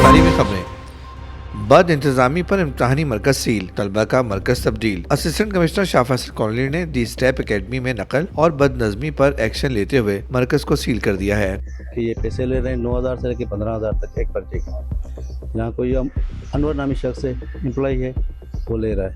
तालीमी खबरें। बद इंतजामी पर इम्तहानी मरकज सील, तलबा का मरकज तब्दील। Assistant commissioner Shah Faisal colony ने दी स्टेप एकेडमी में नकल और बदनज़मी पर एक्शन लेते हुए मरकज को सील कर दिया है कि ये पैसे ले रहे हैं 9,000 से लेकर 15,000 तक एक पर्चे के। यहाँ कोई अनवर नामी शख्स है, एम्प्लॉय है, वो ले रहा है।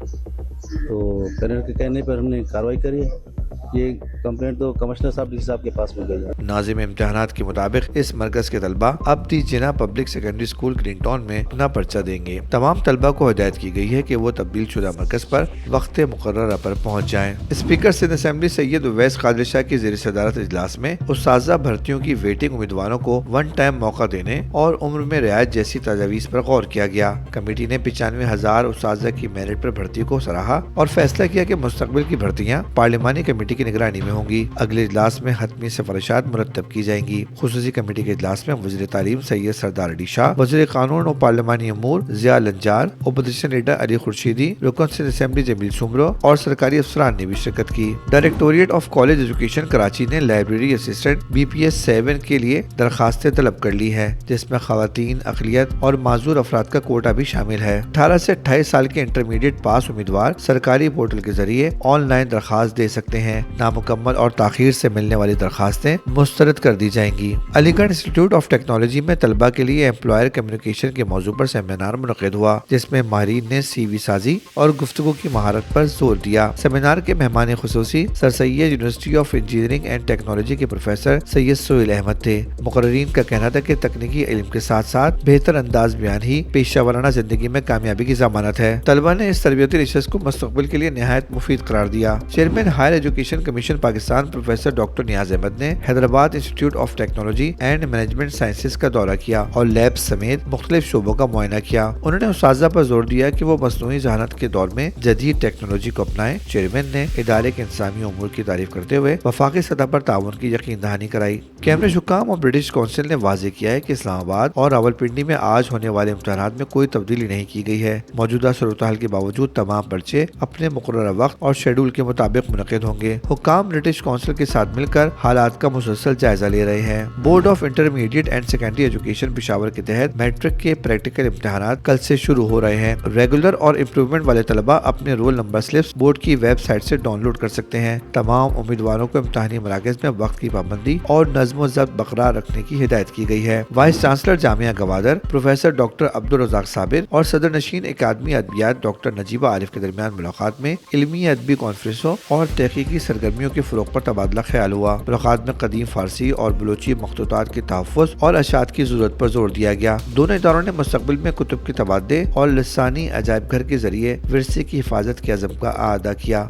तो पेरेंट्स के कहने पर हमने कार्रवाई करी है। ये कंप्लेंट तो कमिश्नर साहब डी साहब के पास में गई है। नाज़िम इम्तहानात के मुताबिक इस मरकज के तलबा अब दी जिना पब्लिक सेकेंडरी स्कूल ग्रीनटाउन में अपना पर्चा देंगे। तमाम तलबा को हिदायत की गई है कि वो तब्दील शुदा मरकज पर वक्त मुकर्ररा पर पहुँच जाएं। स्पीकर सिंध असेंबली सैयद उवैस कादिर शाह की ज़ेर सदारत इजलास में उस्ताज़ा भर्तियों की वेटिंग उम्मीदवारों को वन टाइम मौका देने और उम्र में रियायत जैसी तजावीज़ पर गौर किया गया। कमेटी ने 95,000 उस्ताज़ा की मेरिट पर भर्ती को सराहा और फैसला किया कि मुस्तकबिल की भर्तियाँ पार्लिमानी कमेटी की निगरानी में होंगी। अगले इजलास में हतमी सिफारिशात मुरतब की जाएंगी। खुसूसी कमेटी के इजलास में वज़ीर तालीम सैयद सरदार अली शाह, वज़ीर कानून और पार्लिमानी अमूर Zia Lanjar, opposition leader Ali Khurshidi, रुकन सिंध असेंबली जमील सुमरो और सरकारी अफसरान ने भी शिरकत की। Directorate of college education Karachi ने लाइब्रेरी असिस्टेंट BPS 7 के लिए दरखास्तें तलब कर ली है, जिसमें खवातीन, अक़लियत और माजूर अफराद का कोटा भी शामिल है। 18 से 28 साल के इंटरमीडिएट पास उम्मीदवार सरकारी पोर्टल के जरिए ऑनलाइन दरखास्त दे सकते हैं। नामुकम्मल और ताखीर से मिलने वाली दरखास्तें मुस्तरद कर दी जाएंगी। अलीगढ़ इंस्टीट्यूट ऑफ टेक्नोलॉजी में तलबा के लिए एम्प्लॉयर कम्युनिकेशन के मौजू पर सेमिनार मुनक़िद हुआ, जिसमें माहिरीन ने CV साजी और गुफ्तगू की महारत पर जोर दिया। सेमिनार के मेहमान खुसूसी sir Syed university of engineering and technology के प्रोफेसर सैयद सोहेल अहमद थे। मुकर्रीन का कहना था कि तकनीकी इल्म के साथ साथ बेहतर अंदाज बयान ही पेशा वाराना जिंदगी में कामयाबी की जमानत है। तलबा ने इस तरबियती रिसर्च को मुस्तकबिल के लिए निहायत मुफीद करार दिया। Chairman higher education commission Pakistan professor doctor Niaz Ahmed ने Hyderabad institute of technology and management sciences का दौरा किया और लैब समेत मुख्तलिफ शोबों का मुआयना किया। उन्होंने उस्ताज़ा पर जोर दिया कि वो मसनूई ज़हानत के दौर में जदीद टेक्नोलॉजी को अपनाएं। चेयरमैन ने इदारे के इंसानी उमूर की तारीफ करते हुए वफाकी सतह पर ताउन की यकीन दहानी कराई। कैमरे हुक्काम और ब्रिटिश काउंसिल ने वाज़ेह किया है कि इस्लामाबाद और रावलपिंडी में आज होने वाले इम्तिहानात में कोई तब्दीली नहीं की गई है। मौजूदा सूरत-ए-हाल के बावजूद तमाम पर्चे अपने मुकर्रर वक्त और शेड्यूल के मुताबिक मुनक़िद होंगे। हुक्काम ब्रिटिश काउंसिल के साथ मिलकर हालात का मुसलसल जायजा ले रहे हैं। Board of intermediate and secondary education Peshawar के तहत मैट्रिक के प्रैक्टिकल इम्तिहानात कल से शुरू हो रहे हैं। रेगुलर और इम्प्रूवमेंट वाले तलबा अपने रोल नंबर स्लिप्स बोर्ड की वेबसाइट से डाउनलोड कर सकते हैं। तमाम उम्मीदवारों को इम्तिहानी मराकज़ में वक्त की पाबंदी और नज़्म ज़ब्त बरकरार रखने की हिदायत की गई है। Vice chancellor Jamia Gwadar professor doctor Abdul Razzaq Sabir और सदर नशीन अकादमी अदबियात डॉक्टर नजीबा आरिफ के दरमियान मुलाकात में इल्मी अदबी कॉन्फ्रेंसों और तहकीकी सरगर्मियों के फ़रोग़ पर तबादला ख्याल हुआ। मुलाकात में कदीम फारसी और बलोची मखतूतात के तहफ़्फ़ुज़ और अशात की ज़रूरत पर जोर दिया गया। दोनों इदारों ने मुस्तक़बिल में कुतुब के तबादले और लिसानी अजायब घर के जरिए विरसे की हिफाजत के अज़म का आदा किया।